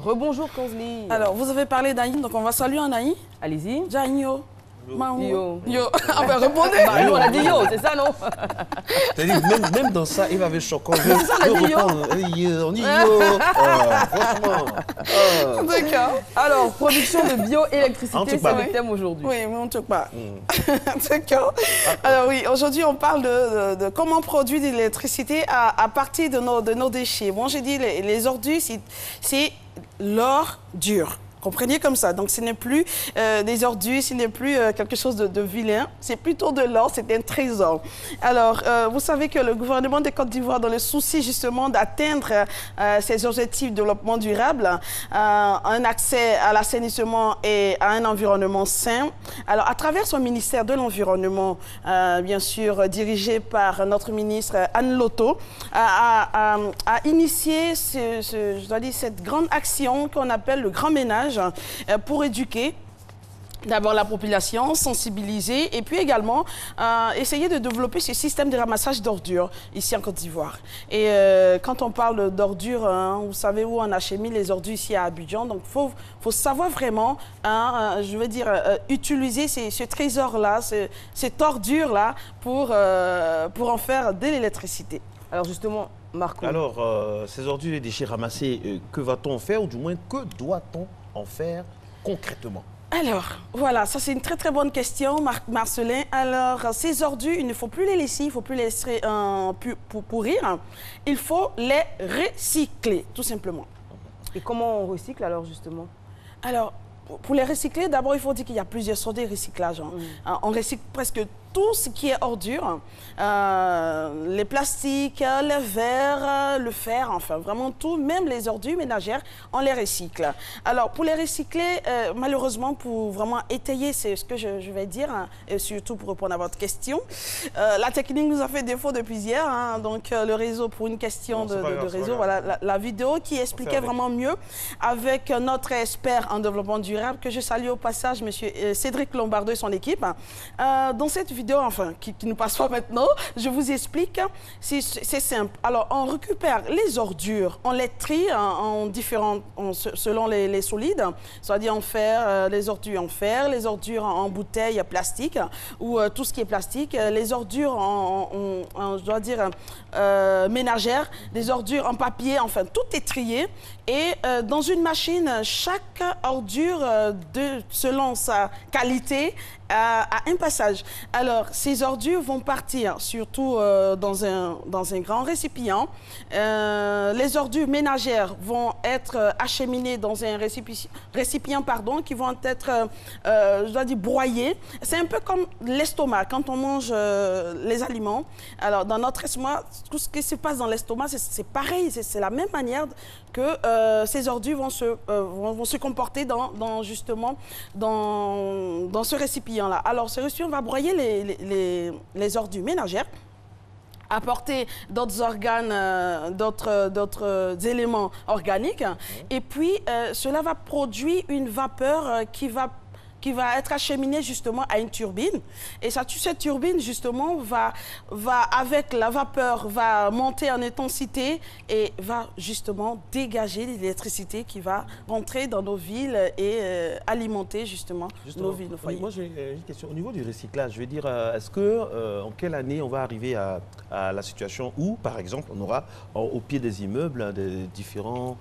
Rebonjour Kanzli. Alors, vous avez parlé d'Aïn, donc on va saluer un Aïn. Allez-y. Jaïnyo. Yo. Yo. Ah ben répondez. Bah, nous on a dit yo, c'est ça non? Même dans ça, il avait choquant. C'est ça, on a dit yo. On dit yo. Franchement. D'accord. Alors, production de bioélectricité, c'est le thème aujourd'hui. Oui, mais on ne choque pas. D'accord. Alors oui, aujourd'hui on parle de comment produire de l'électricité à partir de nos déchets. Bon, j'ai dit les ordures, c'est l'or dur. Comprenez comme ça. Donc, ce n'est plus des ordures, ce n'est plus quelque chose de vilain. C'est plutôt de l'or, c'est un trésor. Alors, vous savez que le gouvernement de Côte d'Ivoire, dans le souci justement d'atteindre ses objectifs de développement durable, un accès à l'assainissement et à un environnement sain. Alors, à travers son ministère de l'Environnement, bien sûr, dirigé par notre ministre Anne Lotto, a initié je dois dire, cette grande action qu'on appelle le grand ménage, pour éduquer d'abord la population, sensibiliser et puis également essayer de développer ce système de ramassage d'ordures ici en Côte d'Ivoire. Et quand on parle d'ordures, vous savez où on achemine les ordures ici à Abidjan, donc il faut savoir vraiment, je veux dire, utiliser ce trésor-là, cette ordure-là pour en faire de l'électricité. Alors justement, Marco. Alors, ces ordures et déchets ramassés, que va-t-on en faire ou du moins que doit-on en faire concrètement? Alors, voilà, ça c'est une très très bonne question, Marcelin. Alors, ces ordures, il ne faut plus les laisser, il ne faut plus les laisser pourrir. Il faut les recycler, tout simplement. Et comment on recycle alors justement? Alors, pour les recycler, d'abord il faut dire qu'il y a plusieurs sortes de recyclage. On recycle presque tout ce qui est ordure, les plastiques, les verres, le fer, enfin vraiment tout, même les ordures ménagères, on les recycle. Alors pour les recycler, malheureusement, pour vraiment étayer ce que je vais dire, et surtout pour répondre à votre question, la technique nous a fait défaut depuis hier, donc le réseau, pour une question de réseau, voilà la vidéo qui expliquait vraiment mieux avec notre expert en développement durable, que je salue au passage, monsieur Cédric Lombardo et son équipe. Dans cette vidéo, enfin, qui ne passe pas maintenant, je vous explique, c'est simple. Alors, on récupère les ordures, on les trie selon les solides, c'est-à-dire en fer, les ordures en fer, les ordures en bouteille plastique, ou tout ce qui est plastique, les ordures je dois dire, ménagères, des ordures en papier, enfin, tout est trié. Et dans une machine, chaque ordure, selon sa qualité, a un passage. Alors, ces ordures vont partir surtout dans un grand récipient. Les ordures ménagères vont être acheminées dans un récipient qui vont être, je dois dire, broyées. C'est un peu comme l'estomac, quand on mange les aliments. Alors, dans notre estomac, tout ce qui se passe dans l'estomac, c'est pareil, c'est la même manière que ces ordures vont se comporter justement dans ce récipient-là. Alors, ce récipient va broyer les ordures ménagères, apporter d'autres organes, d'autres éléments organiques, et puis cela va produire une vapeur qui va être acheminée justement à une turbine. Et cette turbine, justement, va avec la vapeur, va monter en intensité et va justement dégager l'électricité qui va rentrer dans nos villes et alimenter justement nos villes, nos foyers. Moi, j'ai une question. Au niveau du recyclage, je veux dire, est-ce que, en quelle année on va arriver à la situation où, par exemple, on aura au pied des immeubles des différentes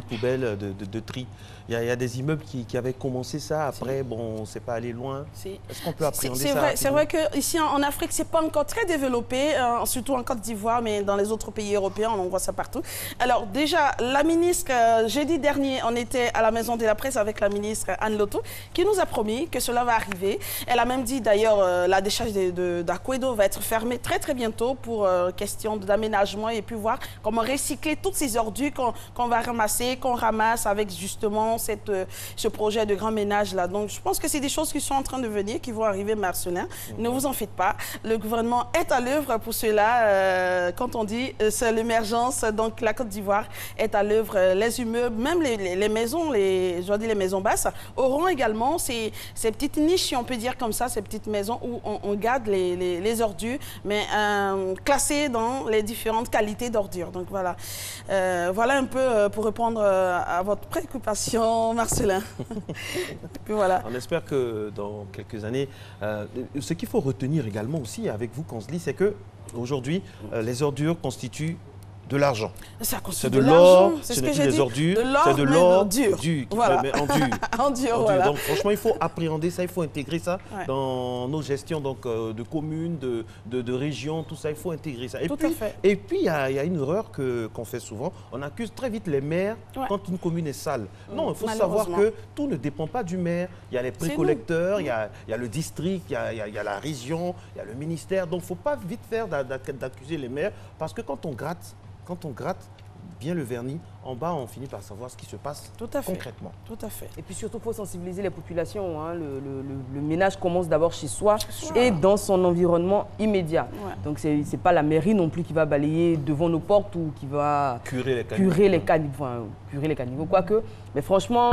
poubelles de tri? Il y a des immeubles qui avaient commencé ça. Après, bon, on ne s'est pas allé loin. Est-ce qu'on peut appréhender ça? C'est vrai qu'ici en Afrique, ce n'est pas encore très développé, surtout en Côte d'Ivoire, mais dans les autres pays européens, on voit ça partout. Alors déjà, la ministre, jeudi dernier, on était à la Maison de la Presse avec la ministre Anne Lotto, qui nous a promis que cela va arriver. Elle a même dit d'ailleurs, la décharge d'Akwedo va être fermée très très bientôt pour question d'aménagement et puis voir comment recycler toutes ces ordures qu'on va ramasser, qu'on ramasse avec justement ce projet de grand ménage là Donc, je pense que c'est des choses qui sont en train de venir, qui vont arriver, Marcelin. Ne vous en faites pas. Le gouvernement est à l'œuvre pour cela. Quand on dit c'est l'émergence, donc la Côte d'Ivoire est à l'œuvre. Les immeubles, même les maisons, je dois dire les maisons basses, auront également ces petites niches, si on peut dire comme ça, ces petites maisons où on garde les ordures, mais classées dans les différentes qualités d'ordures. Donc voilà. Voilà un peu pour répondre à votre préoccupation, Marcelin. Puis voilà. On espère que dans quelques années, ce qu'il faut retenir également aussi avec vous, Konzli, c'est que aujourd'hui, les ordures constituent de l'argent. C'est de l'or, c'est ce ce n'est que plus j'ai des dit. ordures, De l'or, c'est de mais l'or dur. dur. Voilà. Mais en dur. En dur, voilà. Donc franchement, il faut appréhender ça, il faut intégrer ça Ouais. dans nos gestions donc, de communes, de régions, tout ça, il faut intégrer ça. Tout à fait. Et puis, il y a une erreur qu'on fait souvent, on accuse très vite les maires quand une commune est sale. Non, il faut savoir que tout ne dépend pas du maire. Il y a les précollecteurs, il y a le district, il y a la région, il y a le ministère. Donc, il ne faut pas vite faire d'accuser les maires parce que quand on gratte bien le vernis, en bas, on finit par savoir ce qui se passe concrètement. Tout à fait. Et puis surtout, il faut sensibiliser les populations. Hein. Le ménage commence d'abord chez soi et dans son environnement immédiat. Ouais. Donc, ce n'est pas la mairie non plus qui va balayer devant nos portes ou qui va curer les caniveaux. Quoique, mais franchement...